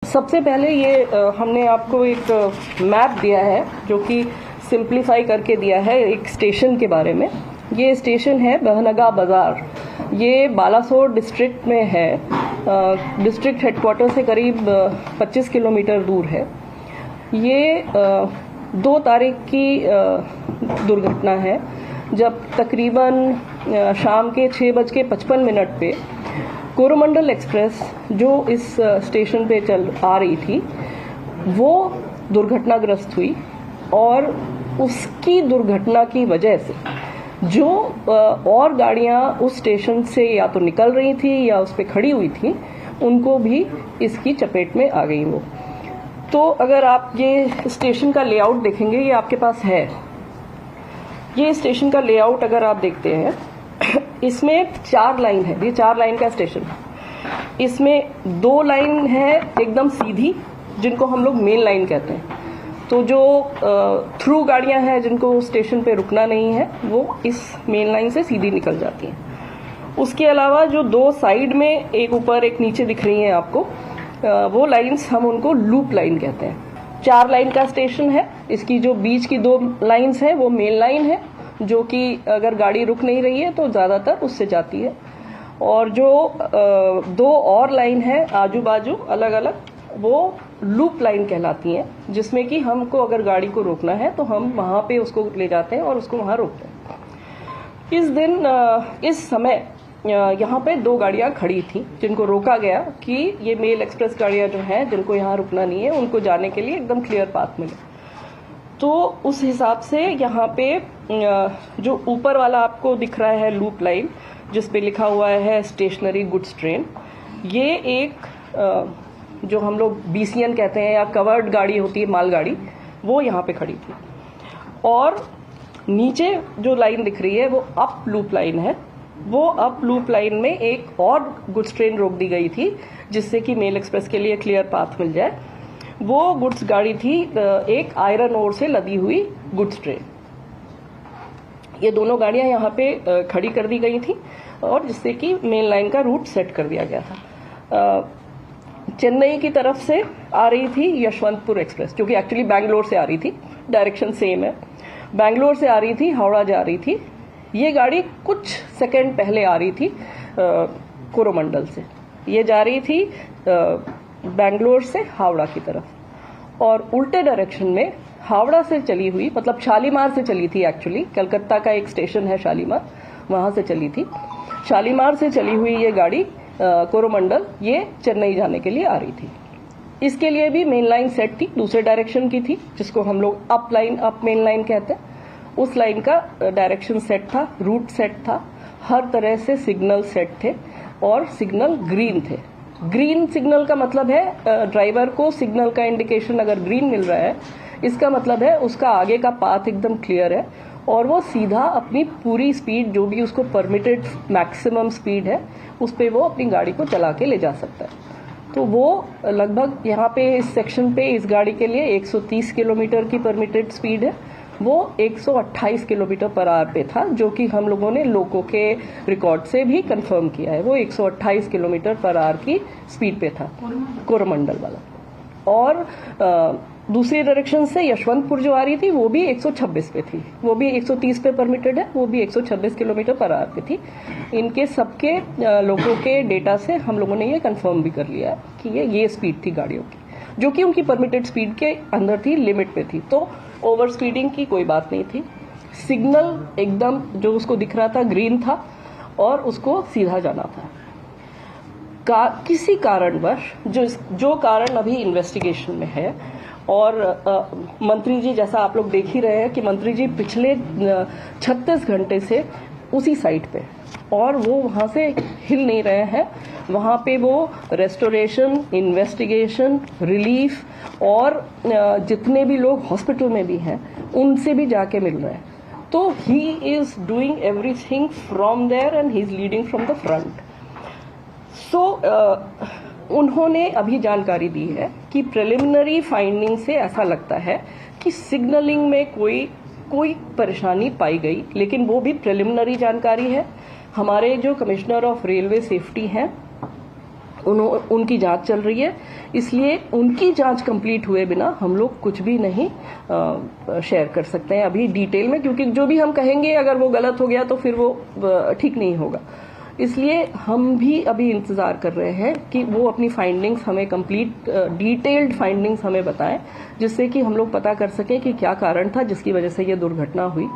सबसे पहले ये हमने आपको एक मैप दिया है जो कि सिंप्लीफाई करके दिया है एक स्टेशन के बारे में। ये स्टेशन है बहनगा बाज़ार, ये बालासोर डिस्ट्रिक्ट में है। डिस्ट्रिक्ट हेडक्वार्टर से करीब 25 किलोमीटर दूर है। ये 2 तारीख की दुर्घटना है जब तकरीबन शाम के 6:55 पे कोरोमंडल एक्सप्रेस जो इस स्टेशन पे चल आ रही थी वो दुर्घटनाग्रस्त हुई और उसकी दुर्घटना की वजह से जो और गाड़ियां उस स्टेशन से या तो निकल रही थी या उस पे खड़ी हुई थी उनको भी इसकी चपेट में आ गई वो। तो अगर आप ये स्टेशन का लेआउट देखेंगे, ये आपके पास है, ये स्टेशन का लेआउट अगर आप देखते हैं इसमें 4 लाइन है, ये 4 लाइन का स्टेशन है। इसमें 2 लाइन है एकदम सीधी जिनको हम लोग मेन लाइन कहते हैं। तो जो थ्रू गाड़ियां हैं जिनको स्टेशन पे रुकना नहीं है वो इस मेन लाइन से सीधी निकल जाती हैं। उसके अलावा जो 2 साइड में एक ऊपर एक नीचे दिख रही हैं आपको, वो लाइन्स हम उनको लूप लाइन कहते हैं। 4 लाइन का स्टेशन है। इसकी जो बीच की 2 लाइन्स है वो मेन लाइन है जो कि अगर गाड़ी रुक नहीं रही है तो ज्यादातर उससे जाती है। और जो 2 और लाइन है आजू बाजू अलग अलग, वो लूप लाइन कहलाती हैं, जिसमें कि हमको अगर गाड़ी को रोकना है तो हम वहां पे उसको ले जाते हैं और उसको वहां रोकते हैं। इस दिन इस समय यहाँ पे 2 गाड़ियां खड़ी थी जिनको रोका गया कि ये मेल एक्सप्रेस गाड़ियां जो हैं जिनको यहाँ रुकना नहीं है उनको जाने के लिए एकदम क्लियर पाथ मिले। तो उस हिसाब से यहाँ पे जो ऊपर वाला आपको दिख रहा है लूप लाइन जिसपे लिखा हुआ है स्टेशनरी गुड्स ट्रेन, ये एक जो हम लोग BCN कहते हैं या कवर्ड गाड़ी होती है मालगाड़ी, वो यहाँ पे खड़ी थी। और नीचे जो लाइन दिख रही है वो अप लूप लाइन है। वो अप लूप लाइन में एक और गुड्स ट्रेन रोक दी गई थी जिससे कि मेल एक्सप्रेस के लिए क्लियर पाथ मिल जाए। वो गुड्स गाड़ी थी एक आयरन ओर से लदी हुई गुड्स ट्रेन। ये दोनों गाड़ियां यहाँ पे खड़ी कर दी गई थी और जिससे कि मेन लाइन का रूट सेट कर दिया गया था। चेन्नई की तरफ से आ रही थी यशवंतपुर एक्सप्रेस जो कि एक्चुअली बैंगलोर से आ रही थी, डायरेक्शन सेम है। बैंगलोर से आ रही थी, हावड़ा जा रही थी। ये गाड़ी कुछ सेकंड पहले आ रही थी कोरोमंडल से, ये जा रही थी बैंगलोर से हावड़ा की तरफ और उल्टे डायरेक्शन में हावड़ा से चली हुई, मतलब शालीमार से चली थी। एक्चुअली कलकत्ता का एक स्टेशन है शालीमार, वहां से चली थी। शालीमार से चली हुई ये गाड़ी कोरोमंडल ये चेन्नई जाने के लिए आ रही थी। इसके लिए भी मेन लाइन सेट थी, दूसरे डायरेक्शन की थी जिसको हम लोग up line, up main line कहते हैं। उस लाइन का डायरेक्शन सेट था, रूट सेट था, हर तरह से सिग्नल सेट थे और सिग्नल ग्रीन थे। ग्रीन सिग्नल का मतलब है ड्राइवर को सिग्नल का इंडिकेशन अगर ग्रीन मिल रहा है इसका मतलब है उसका आगे का पाथ एकदम क्लियर है और वो सीधा अपनी पूरी स्पीड जो भी उसको परमिटेड मैक्सिमम स्पीड है उस पे वो अपनी गाड़ी को चला के ले जा सकता है। तो वो लगभग यहाँ पे इस सेक्शन पे इस गाड़ी के लिए 130 किलोमीटर की परमिटेड स्पीड है, वो 128 किलोमीटर पर आवर पे था जो कि हम लोगों ने लोगों के रिकॉर्ड से भी कंफर्म किया है। वो 128 किलोमीटर पर आवर की स्पीड पे था कोरोमंडल वाला। और दूसरी डायरेक्शन से यशवंतपुर जो आ रही थी वो भी 126 पे थी, वो भी 130 पे परमिटेड है, वो भी 126 किलोमीटर पर आवर पे थी। इनके सबके लोगों के डेटा से हम लोगों ने ये कंफर्म भी कर लिया कि ये स्पीड थी गाड़ियों की जो कि उनकी परमिटेड स्पीड के अंदर थी, लिमिट पे थी। तो ओवर स्पीडिंग की कोई बात नहीं थी। सिग्नल एकदम जो उसको दिख रहा था ग्रीन था और उसको सीधा जाना था। किसी कारणवश जो कारण अभी इन्वेस्टिगेशन में है और मंत्री जी, जैसा आप लोग देख ही रहे हैं कि मंत्री जी पिछले 36 घंटे से उसी साइट पे और वो वहां से हिल नहीं रहे हैं। वहां पे वो रेस्टोरेशन, इन्वेस्टिगेशन, रिलीफ और जितने भी लोग हॉस्पिटल में भी हैं उनसे भी जाके मिल रहे हैं। तो he is doing everything from there and he is leading from the front. So उन्होंने अभी जानकारी दी है कि प्रिलिमिनरी फाइंडिंग से ऐसा लगता है कि सिग्नलिंग में कोई परेशानी पाई गई, लेकिन वो भी प्रिलिमिनरी जानकारी है। हमारे जो कमिश्नर ऑफ रेलवे सेफ्टी हैं उनकी जांच चल रही है, इसलिए उनकी जांच कंप्लीट हुए बिना हम लोग कुछ भी नहीं शेयर कर सकते हैं अभी डिटेल में, क्योंकि जो भी हम कहेंगे अगर वो गलत हो गया तो फिर वो ठीक नहीं होगा। इसलिए हम भी अभी इंतजार कर रहे हैं कि वो अपनी फाइंडिंग्स हमें कंप्लीट डिटेल्ड फाइंडिंग्स हमें बताएं, जिससे कि हम लोग पता कर सकें कि क्या कारण था जिसकी वजह से ये दुर्घटना हुई।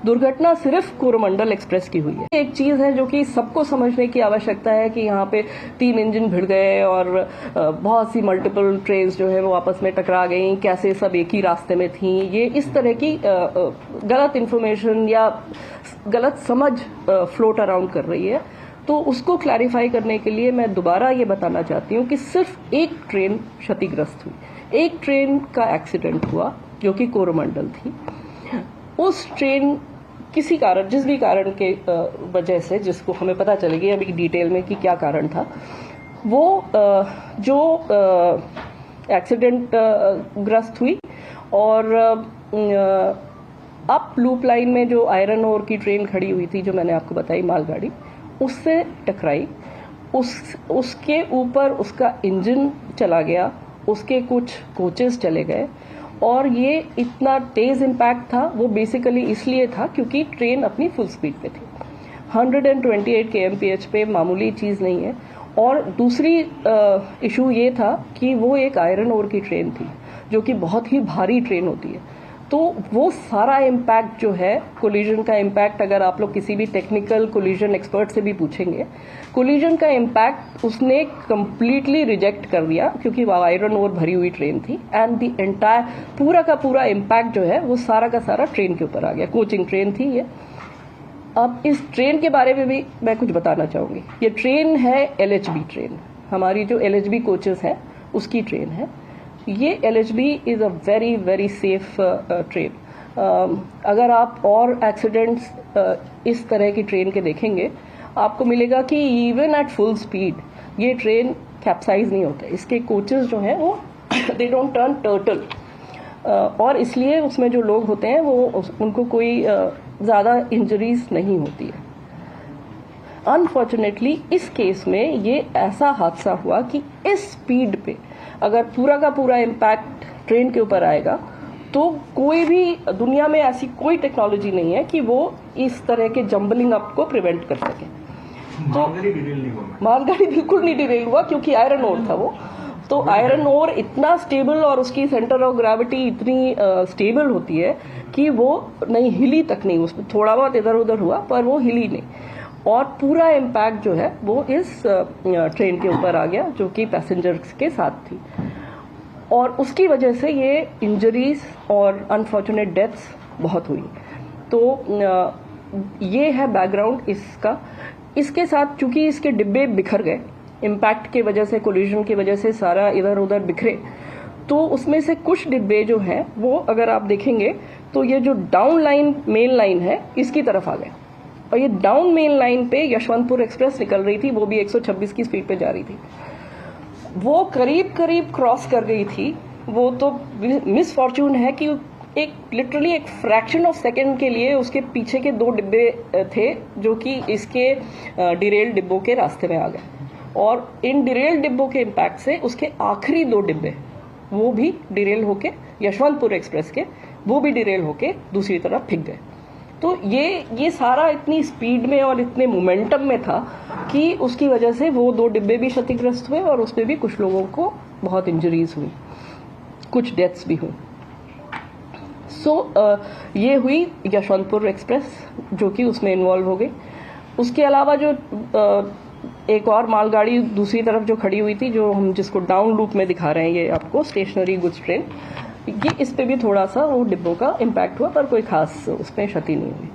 दुर्घटना सिर्फ कोरोमंडल एक्सप्रेस की हुई है। एक चीज है जो कि सबको समझने की आवश्यकता है कि यहाँ पे 3 इंजन भिड़ गए और बहुत सी मल्टीपल ट्रेन्स जो है वो आपस में टकरा गई, कैसे सब एक ही रास्ते में थी। ये इस तरह की गलत इन्फॉर्मेशन या गलत समझ फ्लोट अराउंड कर रही है। तो उसको क्लैरिफाई करने के लिए मैं दोबारा ये बताना चाहती हूँ कि सिर्फ एक ट्रेन क्षतिग्रस्त हुई, एक ट्रेन का एक्सीडेंट हुआ जो कि कोरोमंडल थी। उस ट्रेन किसी कारण, जिस भी कारण के वजह से, जिसको हमें पता चलेगी अभी डिटेल में कि क्या कारण था, वो जो एक्सीडेंट ग्रस्त हुई और अप लूप लाइन में जो आयरन ओर की ट्रेन खड़ी हुई थी, जो मैंने आपको बताई मालगाड़ी, उससे टकराई। उसके ऊपर उसका इंजन चला गया, उसके कुछ कोचेस चले गए और ये इतना तेज इम्पैक्ट था वो बेसिकली इसलिए था क्योंकि ट्रेन अपनी फुल स्पीड पे थी। 128 kmph पे मामूली चीज़ नहीं है। और दूसरी इशू ये था कि वो एक आयरन ओर की ट्रेन थी जो कि बहुत ही भारी ट्रेन होती है। तो वो सारा इम्पैक्ट जो है, कोलिजन का इम्पैक्ट, अगर आप लोग किसी भी टेक्निकल कोलिजन एक्सपर्ट से भी पूछेंगे, कोलिजन का इम्पैक्ट उसने कंप्लीटली रिजेक्ट कर दिया क्योंकि वो आयरन ओर भरी हुई ट्रेन थी। एंड द एंटायर पूरा का पूरा इम्पैक्ट जो है वो सारा का सारा ट्रेन के ऊपर आ गया। कोचिंग ट्रेन थी ये। अब इस ट्रेन के बारे में भी मैं कुछ बताना चाहूंगी। ये ट्रेन है LHB ट्रेन, हमारी जो LHB कोचेस है उसकी ट्रेन है। ये LHB is a very very safe train. अगर आप और एक्सीडेंट्स इस तरह की ट्रेन के देखेंगे, आपको मिलेगा कि इवन एट फुल स्पीड ये ट्रेन कैप्साइज नहीं होता। इसके कोचेस जो हैं वो दे डोंट टर्न टर्टल, और इसलिए उसमें जो लोग होते हैं वो उनको कोई ज़्यादा इंजरीज नहीं होती है। अनफॉर्चुनेटली इस केस में ये ऐसा हादसा हुआ कि इस स्पीड पे अगर पूरा का पूरा इम्पैक्ट ट्रेन के ऊपर आएगा तो कोई भी दुनिया में ऐसी कोई टेक्नोलॉजी नहीं है कि वो इस तरह के जंबलिंग अप को प्रिवेंट कर सके। तो मालगाड़ी बिल्कुल नहीं डिरेल हुआ क्योंकि आयरन ओर था वो। तो आयरन ओर इतना स्टेबल और उसकी सेंटर ऑफ ग्रेविटी इतनी स्टेबल होती है कि वो नहीं हिली तक नहीं, उसमें थोड़ा बहुत इधर उधर हुआ पर वो हिली नहीं। और पूरा इम्पैक्ट जो है वो इस ट्रेन के ऊपर आ गया जो कि पैसेंजर्स के साथ थी, और उसकी वजह से ये इंजरीज और अनफॉर्चुनेट डेथ्स बहुत हुई। तो ये है बैकग्राउंड इसका। इसके साथ चूंकि इसके डिब्बे बिखर गए इम्पैक्ट की वजह से, कोलिजन की वजह से सारा इधर उधर बिखरे, तो उसमें से कुछ डिब्बे जो हैं वो अगर आप देखेंगे तो ये जो डाउन लाइन मेन लाइन है इसकी तरफ आ गए, और ये डाउन मेन लाइन पे यशवंतपुर एक्सप्रेस निकल रही थी, वो भी 126 की स्पीड पे जा रही थी। वो करीब करीब क्रॉस कर गई थी। वो तो मिस फॉर्चून है कि एक लिटरली एक फ्रैक्शन ऑफ सेकंड के लिए उसके पीछे के 2 डिब्बे थे जो कि इसके डिरेल डिब्बों के रास्ते में आ गए, और इन डिरेल डिब्बों के इम्पैक्ट से उसके आखिरी 2 डिब्बे वो भी डिरेल होके, यशवंतपुर एक्सप्रेस के वो भी डिरेल होके दूसरी तरफ फिक गए। तो ये सारा इतनी स्पीड में और इतने मोमेंटम में था कि उसकी वजह से वो 2 डिब्बे भी क्षतिग्रस्त हुए और उसमें भी कुछ लोगों को बहुत इंजरीज हुई, कुछ डेथ्स भी हुई। ये हुई यशवंतपुर एक्सप्रेस जो कि उसमें इन्वॉल्व हो गई। उसके अलावा जो एक और मालगाड़ी दूसरी तरफ जो खड़ी हुई थी, जो हम जिसको डाउन लूप में दिखा रहे हैं ये आपको, स्टेशनरी गुड्स ट्रेन, ये इस पे भी थोड़ा सा वो डिब्बों का इम्पैक्ट हुआ पर कोई खास उसमें क्षति नहीं हुई।